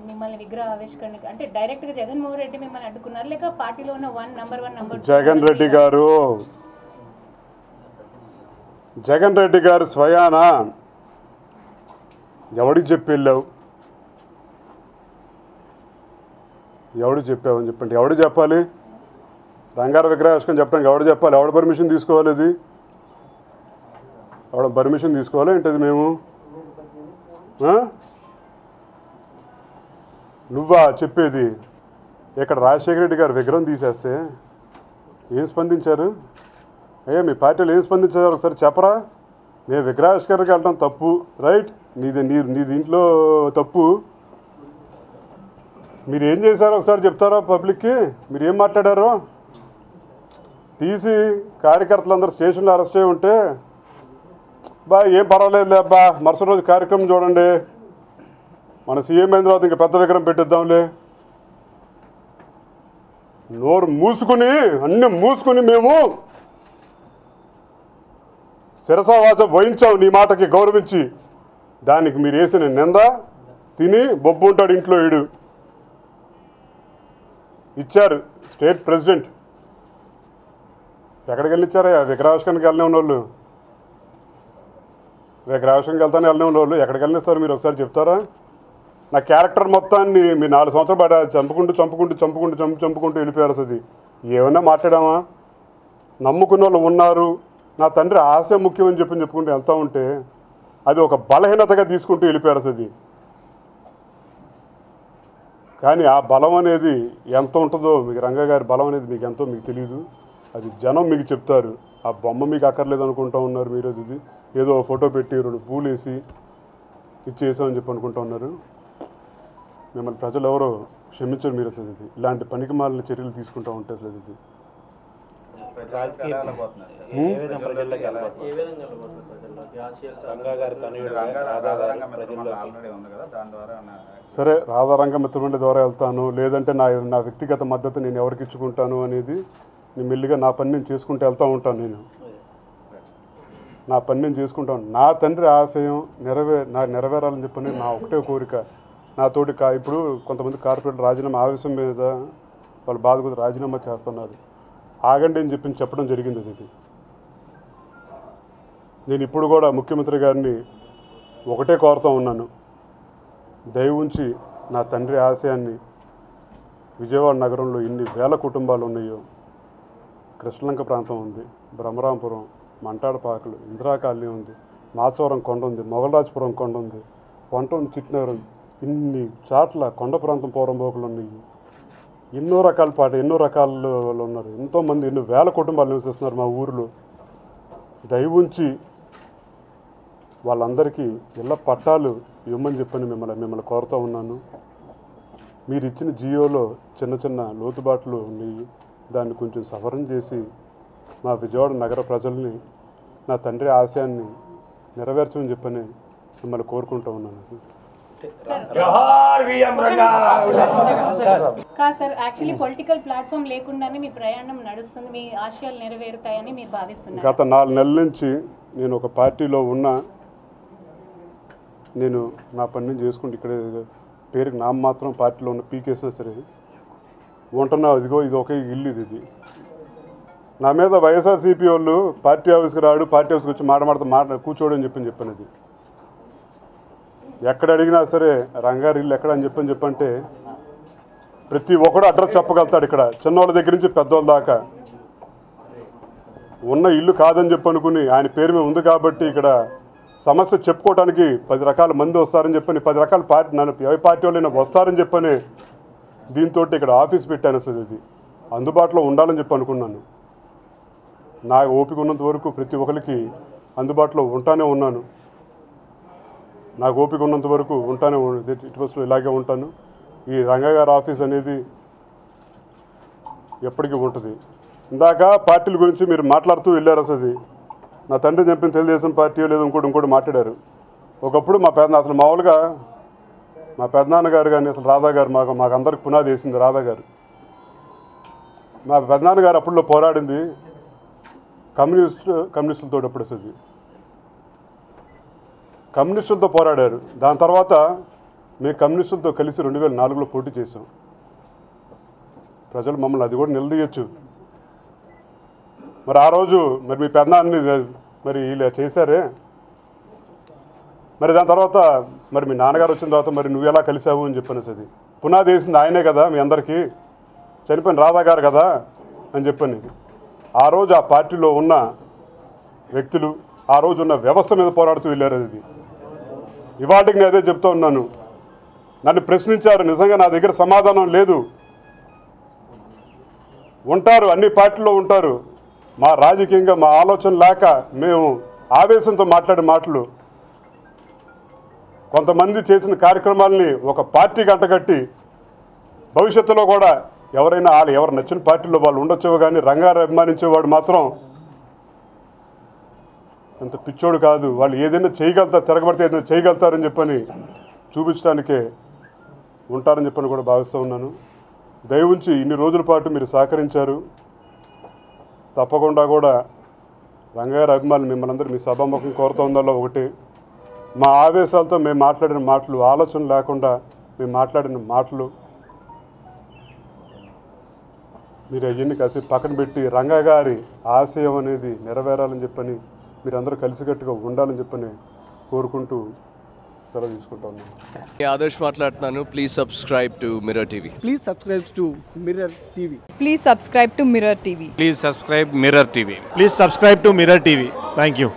మిమ్మల్ని విగ్రహ ఆవిష్కరణకి అంటే డైరెక్ట్గా జగన్మోహన్ రెడ్డి మిమ్మల్ని అడ్డుకున్నారు లేక పార్టీలో ఉన్న నంబర్ 1 జగన్ రెడ్డి గారు స్వయాన ఎవడికి చెప్పి వెళ్ళావు, ఎవడు చెప్పావని చెప్పండి. ఎవడు చెప్పాలి? రంగారావు విగ్రహావిష్కరణ చెప్పడానికి ఎవడు చెప్పాలి? ఎవడు పర్మిషన్ తీసుకోవాలి? అది ఎవడ పర్మిషన్ తీసుకోవాలి ఏంటది? మేము నువ్వా చెప్పేది? ఇక్కడ రాజశేఖర రెడ్డి గారు విగ్రహం తీసేస్తే ఏం స్పందించారు? అయ్యా మీ పార్టీలో ఏం స్పందించారు ఒకసారి చెప్పరా? నేను విగ్రహావిష్కరణకి వెళ్ళటం తప్పు, రైట్? నీ దీంట్లో తప్పు. మీరు ఏం చేశారో ఒకసారి చెప్తారా పబ్లిక్కి? మీరు ఏం మాట్లాడారో? తీసి కార్యకర్తలందరూ స్టేషన్లో అరెస్ట్ అయ్యి ఉంటే బా ఏం పర్వాలేదులే అబ్బా, మరుసటి రోజు కార్యక్రమం చూడండి, మన సీఎం అయిన తర్వాత ఇంకా పెద్ద విగ్రహం పెట్టిద్దాంలే. నోరు మూసుకుని అన్నీ మూసుకుని మేము శిరసావాచ వహించాం నీ మాటకి గౌరవించి. దానికి మీరు వేసిన నింద తిని బొబ్బు ఉంటాడు ఇంట్లో. ఈడు ఇచ్చారు స్టేట్ ప్రెసిడెంట్. ఎక్కడికి వెళ్ళిచ్చారా? విగ్రహావిష్కరణకి వెళ్ళనే ఉన్నోళ్ళు, విగ్రహావిష్కరణకి వెళ్తానే వెళ్ళనే ఉన్నోళ్ళు ఎక్కడికి వెళ్ళిస్తారు మీరు ఒకసారి చెప్తారా? నా క్యారెక్టర్ మొత్తాన్ని మీరు 4 సంవత్సరాలు పాటు చంపుకుంటూ వెళ్ళిపోయారు. అది ఏమన్నా మాట్లాడామా? నమ్ముకున్న వాళ్ళు ఉన్నారు, నా తండ్రి ఆశ ముఖ్యం అని చెప్పుకుంటూ వెళ్తూ ఉంటే అది ఒక బలహీనతగా తీసుకుంటూ వెళ్ళిపోయారు. అది కానీ ఆ బలం అనేది ఎంత ఉంటుందో మీకు, రంగా గారి బలం అనేది మీకు ఎంతో మీకు తెలియదు. అది జనం మీకు చెప్తారు. ఆ బొమ్మ మీకు అక్కర్లేదు అనుకుంటూ ఉన్నారు మీరు. అది ఏదో ఫోటో పెట్టి 2 పూలు వేసి ఇచ్చేసామని చెప్పి అనుకుంటూ ఉన్నారు. మిమ్మల్ని ప్రజలు ఎవరో క్షమించరు మీరు. అసలు ఇది ఇలాంటి పనికి మాలిన చర్యలు తీసుకుంటూ ఉంటే అసలు ఇది సరే రాధారంగ మిత్రమండలి ద్వారా వెళ్తాను, లేదంటే నా వ్యక్తిగత మద్దతు నేను ఎవరికి ఇచ్చుకుంటాను అనేది నేను మెల్లిగా నా పని నేను చేసుకుంటూ వెళ్తూ ఉంటాను. నా పని నేను చేసుకుంటాను. నా తండ్రి ఆశయం నెరవేరాలని చెప్పని నా ఒకటే కోరిక. నాతోటి ఇప్పుడు కొంతమంది కార్పొరేట్లు రాజీనామా ఆవేశం మీద వాళ్ళు బాధ కొద్ది రాజీనామా చేస్తున్నారు. ఆగండి అని చెప్పడం జరిగింది. అది నేను ఇప్పుడు కూడా ముఖ్యమంత్రి గారిని ఒకటే కోరుతూ ఉన్నాను, దయ ఉంచి నా తండ్రి ఆశయాన్ని విజయవాడ నగరంలో ఎన్ని వేల కుటుంబాలు ఉన్నాయో, కృష్ణలంక ప్రాంతం ఉంది, బ్రహ్మరాంపురం, మంటాడపాకలు, ఇందిరా కాలనీ ఉంది, మాచవరం కొండ ఉంది, మొగలరాజపురం కొండ ఉంది, వంట చిట్నగరం, ఇన్ని చాట్ల కొండ ప్రాంతం పోరంబోకులు ఉన్నాయి. ఎన్నో రకాలలో ఉన్నారు. ఎంతోమంది ఎన్నో వేల కుటుంబాలు నివసిస్తున్నారు మా ఊరిలో. దయ ఉంచి వాళ్ళందరికీ ఇళ్ళ పట్టాలు ఇవ్వమని చెప్పని మిమ్మల్ని కోరుతూ ఉన్నాను. మీరు ఇచ్చిన జియోలో చిన్న లోతుబాట్లు ఉన్నాయి, దాన్ని కొంచెం సవరణ చేసి మా విజయవాడ నగర ప్రజల్ని నా తండ్రి ఆశయాన్ని నెరవేర్చమని చెప్పని మిమ్మల్ని కోరుకుంటూ ఉన్నాను. సార్ యాక్చువల్లీ పొలిటికల్ ప్లాట్ఫామ్ లేకుండానే మీ ప్రయాణం నడుస్తుంది, మీ ఆశయాలు నెరవేరుతాయని మీరు భావిస్తున్నారు. గత 4 నెలల నుంచి నేను ఒక పార్టీలో ఉన్నా, నేను నా పని చేసుకుంటూ ఇక్కడ పేరుకి మాత్రం పార్టీలో ఉన్న పీకేసినా సరే ఉంటున్నా. ఇదిగో ఇది ఒక ఇల్లు, ఇది నా మీద వైఎస్ఆర్సీపీ వాళ్ళు పార్టీ ఆఫీస్కి రాడు, పార్టీ ఆఫీస్కి వచ్చి మాట కూర్చోడు అని చెప్పాను. అది ఎక్కడ అడిగినా సరే రంగారు ఇల్లు ఎక్కడ అని చెప్పంటే ప్రతి ఒక్కడు అడ్రస్ చెప్పగలుగుతాడు. ఇక్కడ చిన్నవాళ్ళ దగ్గర నుంచి పెద్దవాళ్ళ దాకా ఉన్న ఇల్లు కాదని అనుకుని ఆయన పేరు మీద ఉంది కాబట్టి ఇక్కడ సమస్య చెప్పుకోవడానికి 10 రకాల మంది వస్తారని చెప్పని, 10 రకాల పార్టీ వాళ్ళైనా వస్తారని చెప్పని దీంతో ఇక్కడ ఆఫీస్ పెట్టాను. అసలు ఇది అందుబాటులో ఉండాలని అనుకున్నాను. నా ఓపిక ఉన్నంత వరకు ప్రతి ఒక్కరికి అందుబాటులో ఉంటానే ఉన్నాను. నాకు ఓపిక ఉన్నంత వరకు ఉంటానే ఇటు బస్సులో ఇలాగే ఉంటాను. ఈ రంగగారి ఆఫీస్ అనేది ఎప్పటికీ ఉంటుంది. ఇందాక పార్టీల గురించి మీరు మాట్లాడుతూ వెళ్ళారు. అసలు నా తండ్రి చెప్పిన తెలుగుదేశం పార్టీ లేదు ఇంకోటి మాట్లాడారు. ఒకప్పుడు అసలు మామూలుగా మా పెద్దనాన్నగారు కానీ అసలు రాధా గారు మాకు అందరికి పునాది వేసింది రాధా గారు. మా పెద్దనాన్నగారు అప్పుడులో పోరాడింది కమ్యూనిస్టులతో. ఎప్పుడు అసలు కమ్యూనిస్టులతో పోరాడారు. దాని తర్వాత మేము కమ్యూనిస్టులతో కలిసి 2004లో పోటీ చేసాం. ప్రజలు మమ్మల్ని అది కూడా నిలదీయచ్చు. మరి ఆ రోజు మరి మీ పెద్దనాన్ని మరి ఇలా చేశారే, మరి దాని తర్వాత మరి మీ నాన్నగారు వచ్చిన తర్వాత మరి నువ్వు ఎలా కలిసావు అని చెప్పనేసి అది పునాది వేసింది ఆయనే కదా, మీ అందరికీ చనిపోయిన రాధా గారు కదా అని చెప్పని. ఆ రోజు ఆ పార్టీలో ఉన్న వ్యక్తులు ఆ రోజు ఉన్న వ్యవస్థ మీద పోరాడుతూ వెళ్ళారు. అది ఇవాటికి నేను అదే చెప్తూ ఉన్నాను. నన్ను ప్రశ్నించారు, నిజంగా నా దగ్గర సమాధానం లేదు. ఉంటారు, అన్ని పార్టీల్లో ఉంటారు. మా రాజకీయంగా మా ఆలోచన లేక మేము ఆవేశంతో మాట్లాడే మాటలు, కొంతమంది చేసిన కార్యక్రమాలని ఒక పార్టీ గంటగట్టి భవిష్యత్తులో కూడా ఎవరైనా వాళ్ళు ఎవరు నచ్చిన పార్టీలో వాళ్ళు ఉండొచ్చేవో, కానీ రంగారు అభిమానించేవాడు మాత్రం అంత పిచ్చోడు కాదు. వాళ్ళు ఏదైనా చేయగలుగుతారు, తిరగబడితే ఏదైనా చేయగలుగుతారని చెప్పని చూపించడానికే ఉంటారని చెప్పని కూడా భావిస్తూ ఉన్నాను. దయవుంచి ఇన్ని రోజుల పాటు మీరు సహకరించారు. తప్పకుండా కూడా రంగారు అభిమానులు మిమ్మల్ని అందరూ మీ సభాముఖం కోరుతూ ఉండాలో ఒకటి, మా ఆవేశాలతో మేము మాట్లాడిన మాటలు, ఆలోచన లేకుండా మేము మాట్లాడిన మాటలు మీరు అవన్నీ కాసేపు పక్కన పెట్టి రంగా గారి ఆశయం అనేది నెరవేరాలని చెప్పని మీరందరూ కలిసికట్టుగా ఉండాలని చెప్పని కోరుకుంటూ సెలవు తీసుకుంటా ఉన్నాను. ఆదర్శ్ మాట్లాడుతున్నాను. Please subscribe to mirror TV. Please subscribe to Mirror TV. Please subscribe to Mirror TV. Please subscribe Mirror TV. Please subscribe to Mirror TV. Thank you.